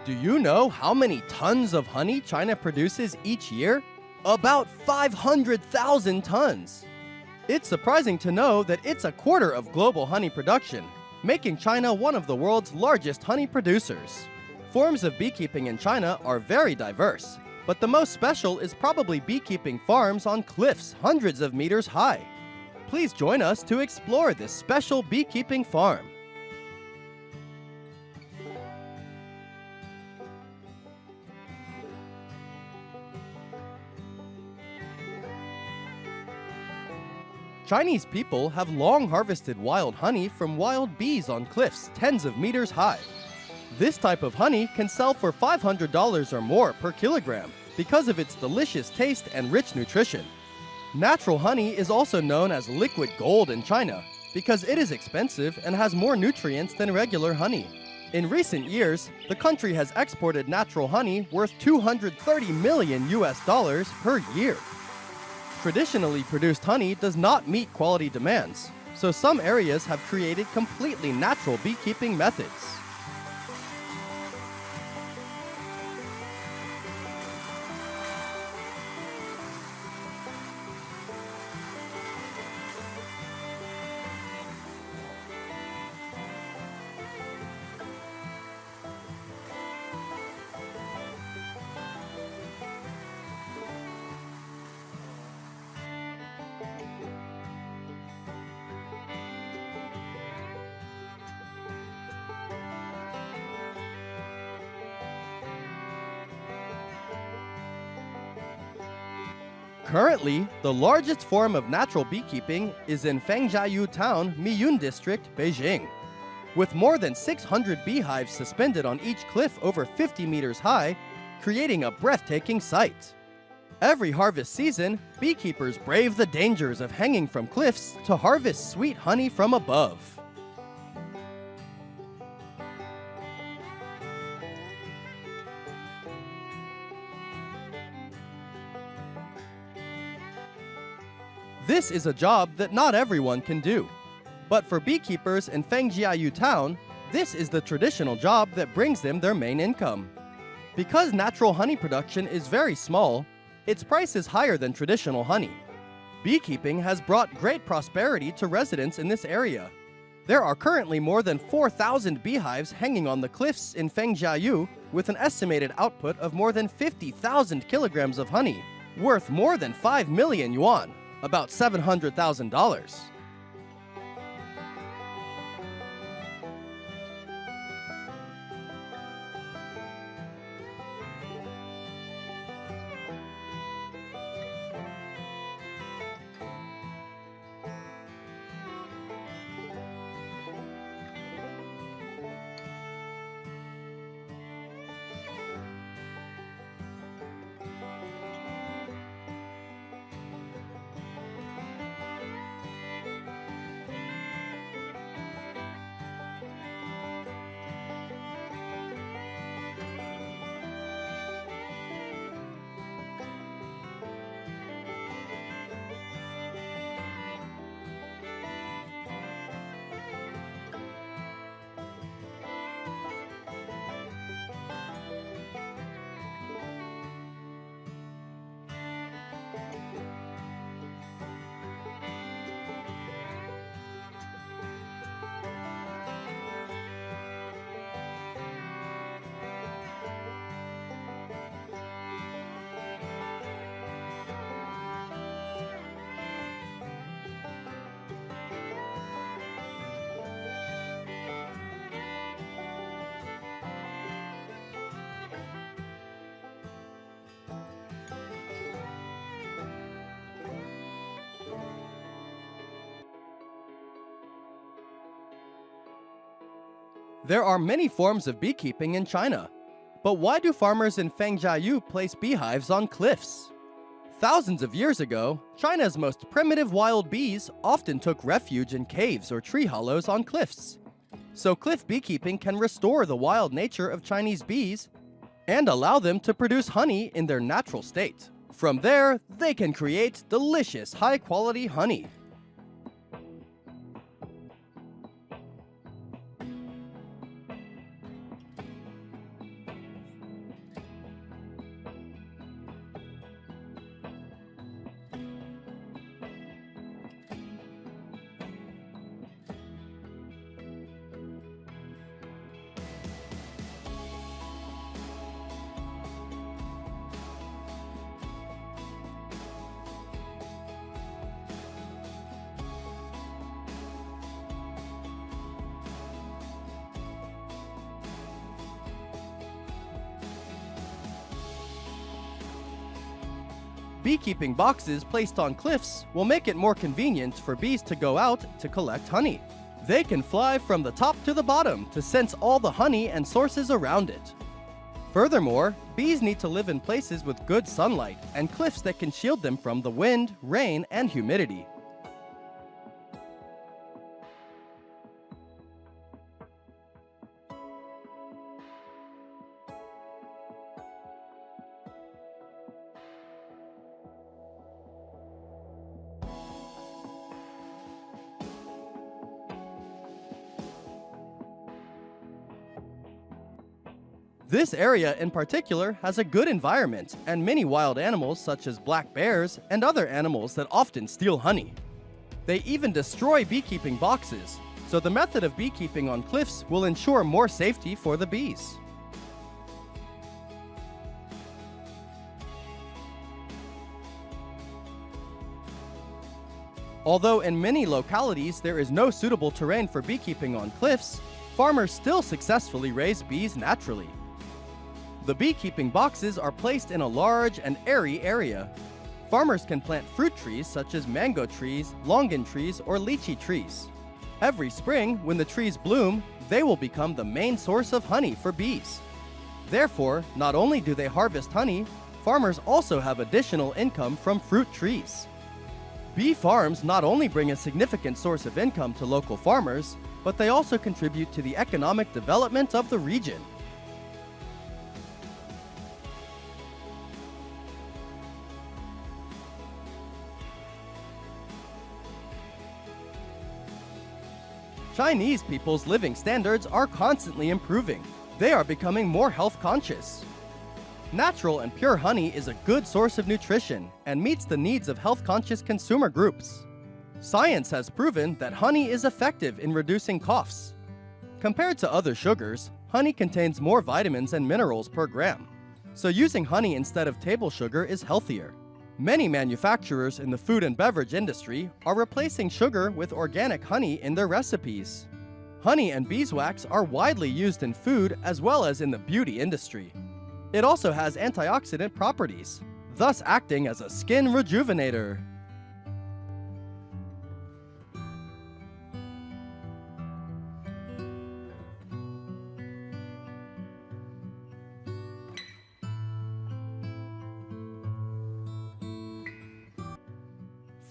Do you know how many tons of honey China produces each year? About 500,000 tons. It's surprising to know that it's a quarter of global honey production, making China one of the world's largest honey producers. Forms of beekeeping in China are very diverse, but the most special is probably beekeeping farms on cliffs hundreds of meters high. Please join us to explore this special beekeeping farm. Chinese people have long harvested wild honey from wild bees on cliffs tens of meters high. This type of honey can sell for $500 or more per kilogram because of its delicious taste and rich nutrition. Natural honey is also known as liquid gold in China because it is expensive and has more nutrients than regular honey. In recent years, the country has exported natural honey worth $230 million per year. Traditionally produced honey does not meet quality demands, so some areas have created completely natural beekeeping methods. Currently, the largest form of natural beekeeping is in Fengjiayu Town, Miyun District, Beijing. With more than 600 beehives suspended on each cliff over 50 meters high, creating a breathtaking sight. Every harvest season, beekeepers brave the dangers of hanging from cliffs to harvest sweet honey from above. This is a job that not everyone can do. But for beekeepers in Fengjiayu Town, this is the traditional job that brings them their main income. Because natural honey production is very small, its price is higher than traditional honey. Beekeeping has brought great prosperity to residents in this area. There are currently more than 4,000 beehives hanging on the cliffs in Fengjiayu with an estimated output of more than 50,000 kilograms of honey, worth more than 5 million yuan. About $700,000. There are many forms of beekeeping in China. But why do farmers in Fengjiayu place beehives on cliffs? Thousands of years ago, China's most primitive wild bees often took refuge in caves or tree hollows on cliffs. So cliff beekeeping can restore the wild nature of Chinese bees and allow them to produce honey in their natural state. From there, they can create delicious, high-quality honey. Beekeeping boxes placed on cliffs will make it more convenient for bees to go out to collect honey. They can fly from the top to the bottom to sense all the honey and sources around it. Furthermore, bees need to live in places with good sunlight and cliffs that can shield them from the wind, rain, and humidity. This area in particular has a good environment and many wild animals such as black bears and other animals that often steal honey. They even destroy beekeeping boxes, so the method of beekeeping on cliffs will ensure more safety for the bees. Although in many localities there is no suitable terrain for beekeeping on cliffs, farmers still successfully raise bees naturally. The beekeeping boxes are placed in a large and airy area. Farmers can plant fruit trees such as mango trees, longan trees, or lychee trees. Every spring, when the trees bloom, they will become the main source of honey for bees. Therefore, not only do they harvest honey, farmers also have additional income from fruit trees. Bee farms not only bring a significant source of income to local farmers, but they also contribute to the economic development of the region. Chinese people's living standards are constantly improving. They are becoming more health conscious. Natural and pure honey is a good source of nutrition and meets the needs of health-conscious consumer groups. Science has proven that honey is effective in reducing coughs. Compared to other sugars, honey contains more vitamins and minerals per gram, so using honey instead of table sugar is healthier. Many manufacturers in the food and beverage industry are replacing sugar with organic honey in their recipes. Honey and beeswax are widely used in food as well as in the beauty industry. It also has antioxidant properties, thus acting as a skin rejuvenator.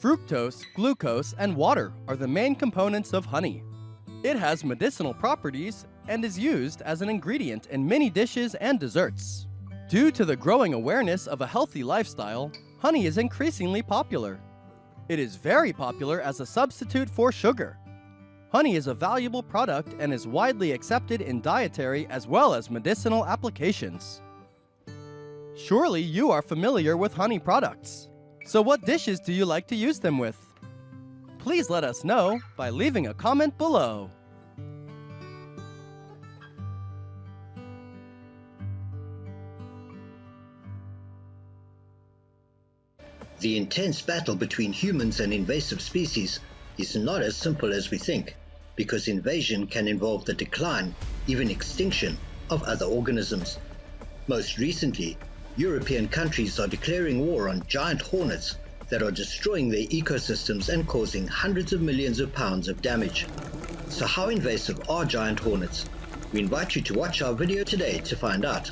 Fructose, glucose, and water are the main components of honey. It has medicinal properties and is used as an ingredient in many dishes and desserts. Due to the growing awareness of a healthy lifestyle, honey is increasingly popular. It is very popular as a substitute for sugar. Honey is a valuable product and is widely accepted in dietary as well as medicinal applications. Surely you are familiar with honey products. So what dishes do you like to use them with? Please let us know by leaving a comment below. The intense battle between humans and invasive species is not as simple as we think, because invasion can involve the decline, even extinction, of other organisms. Most recently, European countries are declaring war on giant hornets that are destroying their ecosystems and causing hundreds of millions of pounds of damage. So how invasive are giant hornets? We invite you to watch our video today to find out.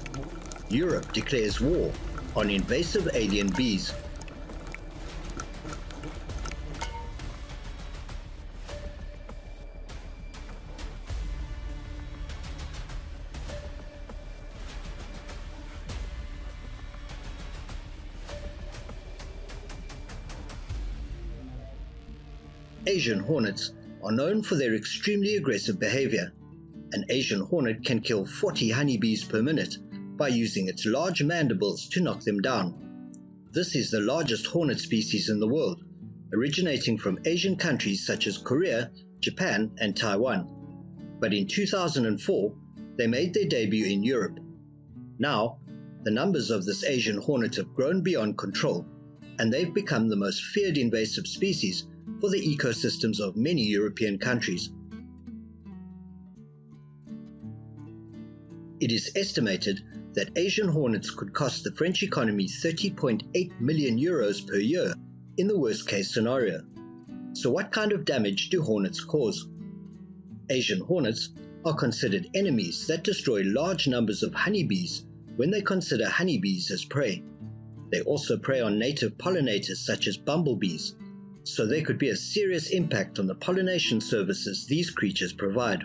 Europe declares war on invasive alien bees. Asian hornets are known for their extremely aggressive behavior. An Asian hornet can kill 40 honeybees per minute by using its large mandibles to knock them down. This is the largest hornet species in the world, originating from Asian countries such as Korea, Japan, and Taiwan. But in 2004, they made their debut in Europe. Now, the numbers of this Asian hornet have grown beyond control, and they've become the most feared invasive species for the ecosystems of many European countries. It is estimated that Asian hornets could cost the French economy 30.8 million euros per year in the worst-case scenario. So what kind of damage do hornets cause? Asian hornets are considered enemies that destroy large numbers of honeybees when they consider honeybees as prey. They also prey on native pollinators such as bumblebees, so there could be a serious impact on the pollination services these creatures provide.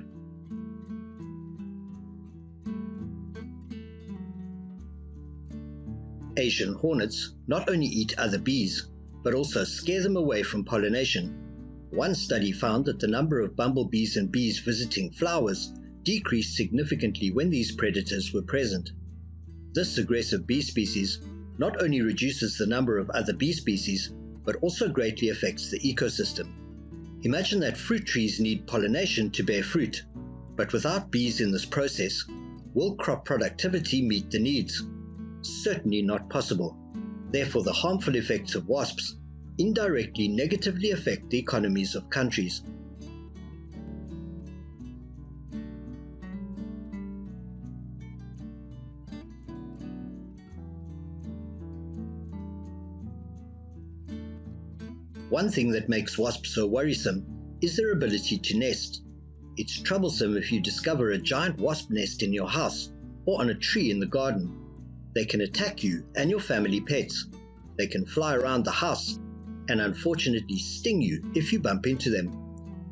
Asian hornets not only eat other bees, but also scare them away from pollination. One study found that the number of bumblebees and bees visiting flowers decreased significantly when these predators were present. This aggressive bee species not only reduces the number of other bee species, but also greatly affects the ecosystem. Imagine that fruit trees need pollination to bear fruit, but without bees in this process, will crop productivity meet the needs? Certainly not possible. Therefore, the harmful effects of wasps indirectly negatively affect the economies of countries. One thing that makes wasps so worrisome is their ability to nest. It's troublesome if you discover a giant wasp nest in your house or on a tree in the garden. They can attack you and your family pets. They can fly around the house and unfortunately sting you if you bump into them.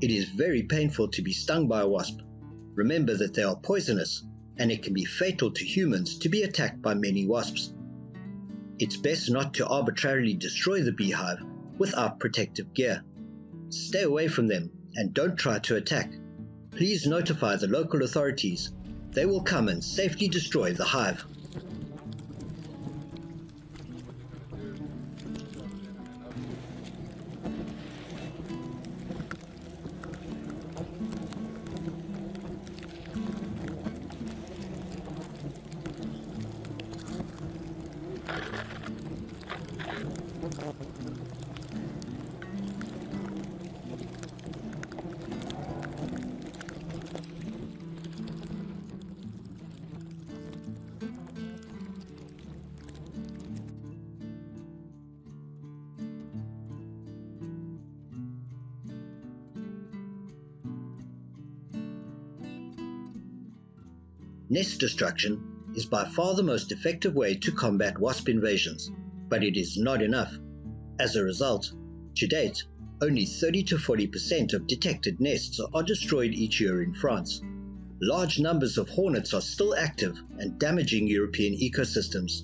It is very painful to be stung by a wasp. Remember that they are poisonous, and it can be fatal to humans to be attacked by many wasps. It's best not to arbitrarily destroy the beehive without protective gear. Stay away from them and don't try to attack. Please notify the local authorities. They will come and safely destroy the hive. Nest destruction is by far the most effective way to combat wasp invasions, but it is not enough. As a result, to date, only 30 to 40% of detected nests are destroyed each year in France. Large numbers of hornets are still active and damaging European ecosystems.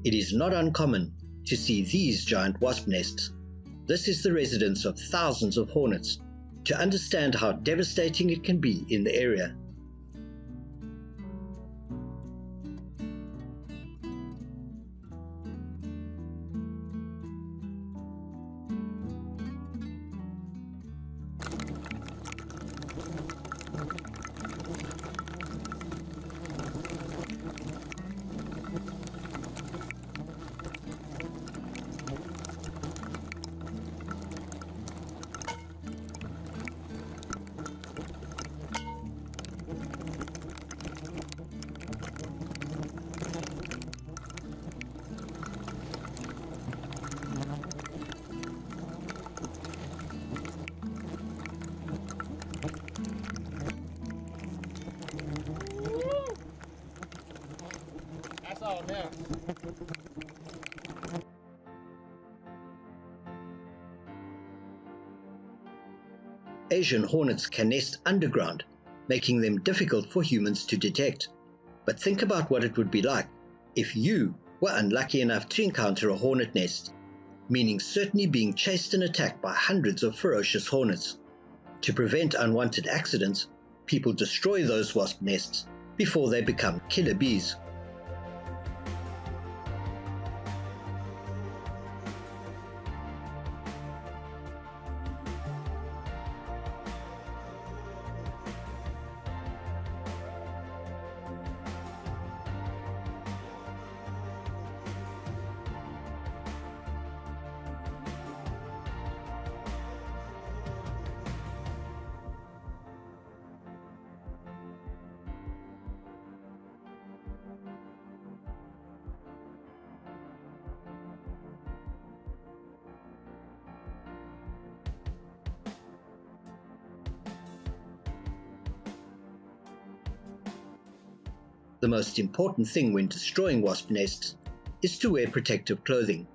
It is not uncommon to see these giant wasp nests. This is the residence of thousands of hornets. To understand how devastating it can be in the area, Asian hornets can nest underground, making them difficult for humans to detect. But think about what it would be like if you were unlucky enough to encounter a hornet nest, meaning certainly being chased and attacked by hundreds of ferocious hornets. To prevent unwanted accidents, people destroy those wasp nests before they become killer bees. The most important thing when destroying wasp nests is to wear protective clothing,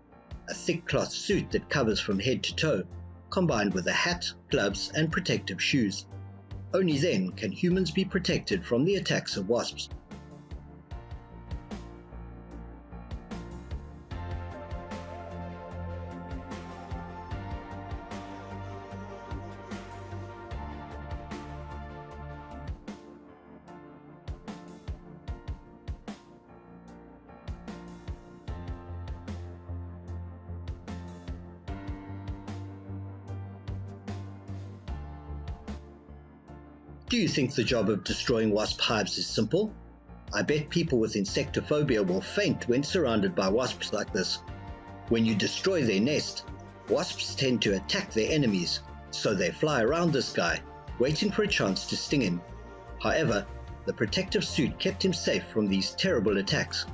a thick cloth suit that covers from head to toe, combined with a hat, gloves, and protective shoes. Only then can humans be protected from the attacks of wasps. Do you think the job of destroying wasp hives is simple? I bet people with insectophobia will faint when surrounded by wasps like this. When you destroy their nest, wasps tend to attack their enemies, so they fly around this guy, waiting for a chance to sting him. However, the protective suit kept him safe from these terrible attacks.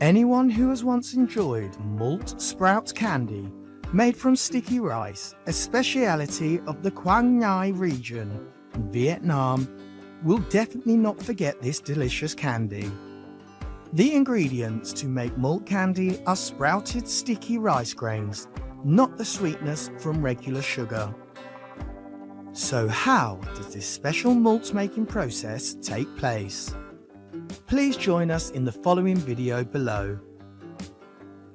Anyone who has once enjoyed malt sprout candy made from sticky rice, a speciality of the Quang Ngai region in Vietnam, will definitely not forget this delicious candy. The ingredients to make malt candy are sprouted sticky rice grains, not the sweetness from regular sugar. So how does this special malt making process take place? Please join us in the following video below.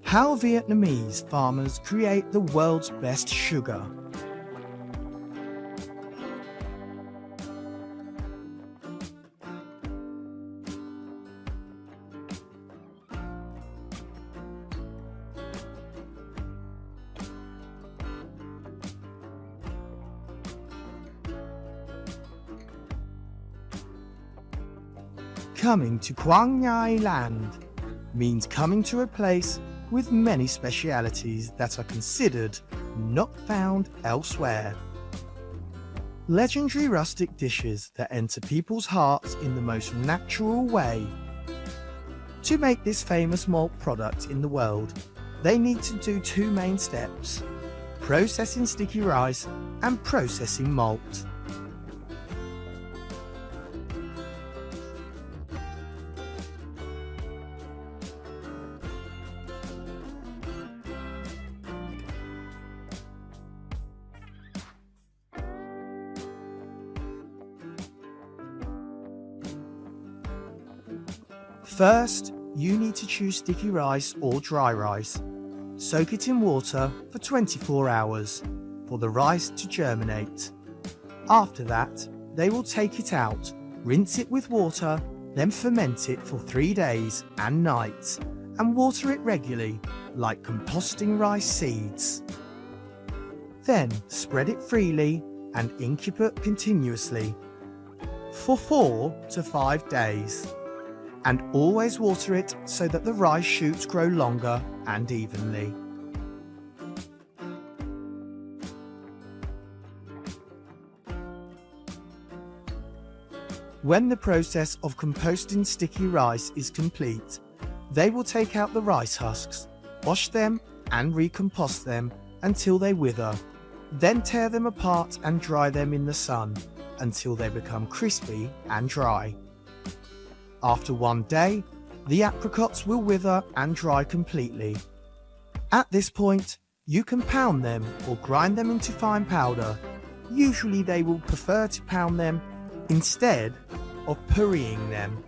How Vietnamese farmers create the world's best sugar. Coming to Quang Ngai land means coming to a place with many specialities that are considered not found elsewhere. Legendary rustic dishes that enter people's hearts in the most natural way. To make this famous malt product in the world, they need to do two main steps: processing sticky rice and processing malt. First, you need to choose sticky rice or dry rice. Soak it in water for 24 hours for the rice to germinate. After that, they will take it out, rinse it with water, then ferment it for 3 days and nights, and water it regularly, like composting rice seeds. Then spread it freely and incubate continuously for 4 to 5 days. And always water it so that the rice shoots grow longer and evenly. When the process of composting sticky rice is complete, they will take out the rice husks, wash them and recompost them until they wither, then tear them apart and dry them in the sun until they become crispy and dry. After 1 day, the apricots will wither and dry completely. At this point, you can pound them or grind them into fine powder. Usually they will prefer to pound them instead of pureeing them.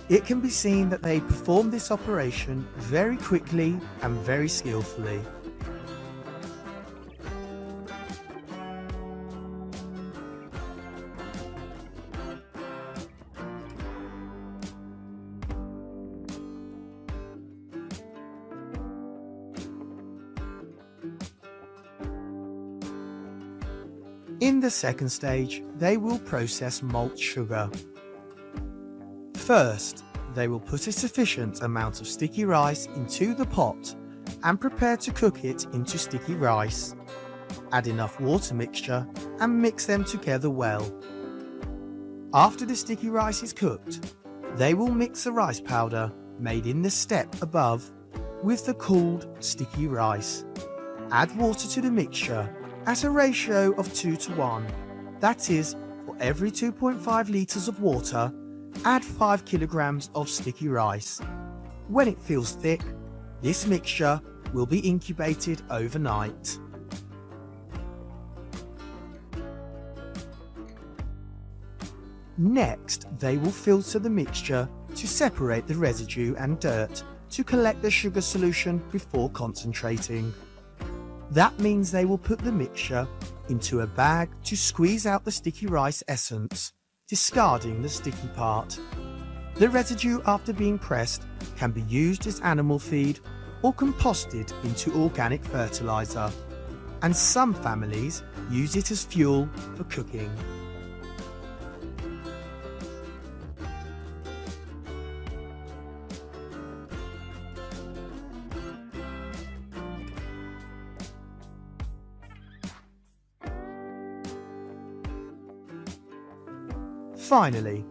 It can be seen that they perform this operation very quickly and very skillfully. In the second stage, they will process malt sugar. First, they will put a sufficient amount of sticky rice into the pot and prepare to cook it into sticky rice. Add enough water mixture and mix them together well. After the sticky rice is cooked, they will mix the rice powder made in the step above with the cooled sticky rice. Add water to the mixture at a ratio of 2:1. That is, for every 2.5 litres of water, add 5 kilograms of sticky rice. When it feels thick, this mixture will be incubated overnight. Next, they will filter the mixture to separate the residue and dirt to collect the sugar solution before concentrating. That means they will put the mixture into a bag to squeeze out the sticky rice essence, discarding the sticky part. The residue after being pressed can be used as animal feed or composted into organic fertilizer, and some families use it as fuel for cooking. Finally,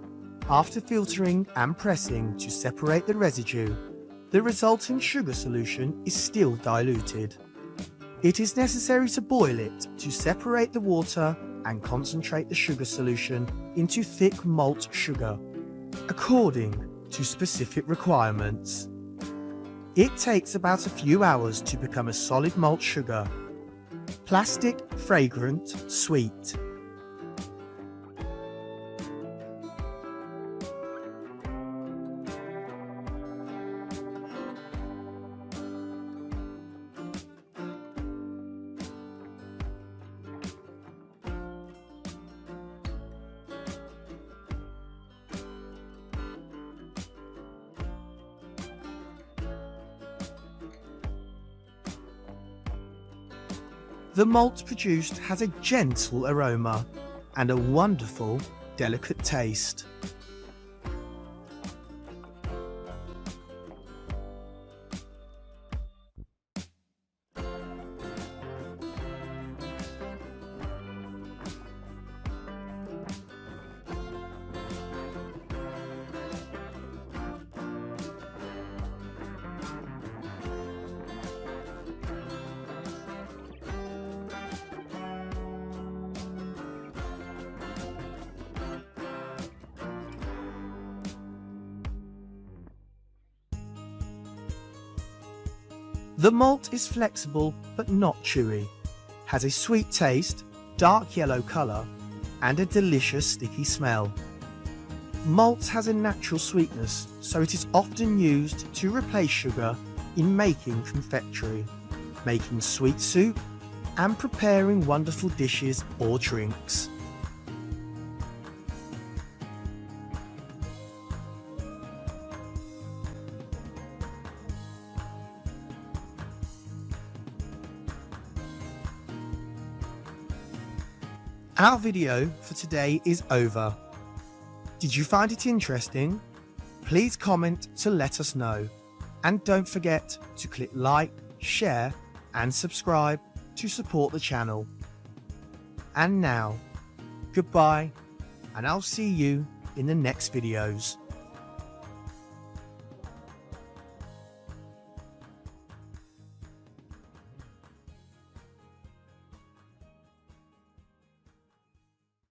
after filtering and pressing to separate the residue, the resulting sugar solution is still diluted. It is necessary to boil it to separate the water and concentrate the sugar solution into thick malt sugar, according to specific requirements. It takes about a few hours to become a solid malt sugar. Plastic, fragrant, sweet. The malt produced has a gentle aroma and a wonderful, delicate taste. The malt is flexible but not chewy, has a sweet taste, dark yellow colour, and a delicious sticky smell. Malt has a natural sweetness, so it is often used to replace sugar in making confectionery, making sweet soup, and preparing wonderful dishes or drinks. Our video for today is over. Did you find it interesting? Please comment to let us know. And don't forget to click like, share and subscribe to support the channel. And now, goodbye, and I'll see you in the next videos.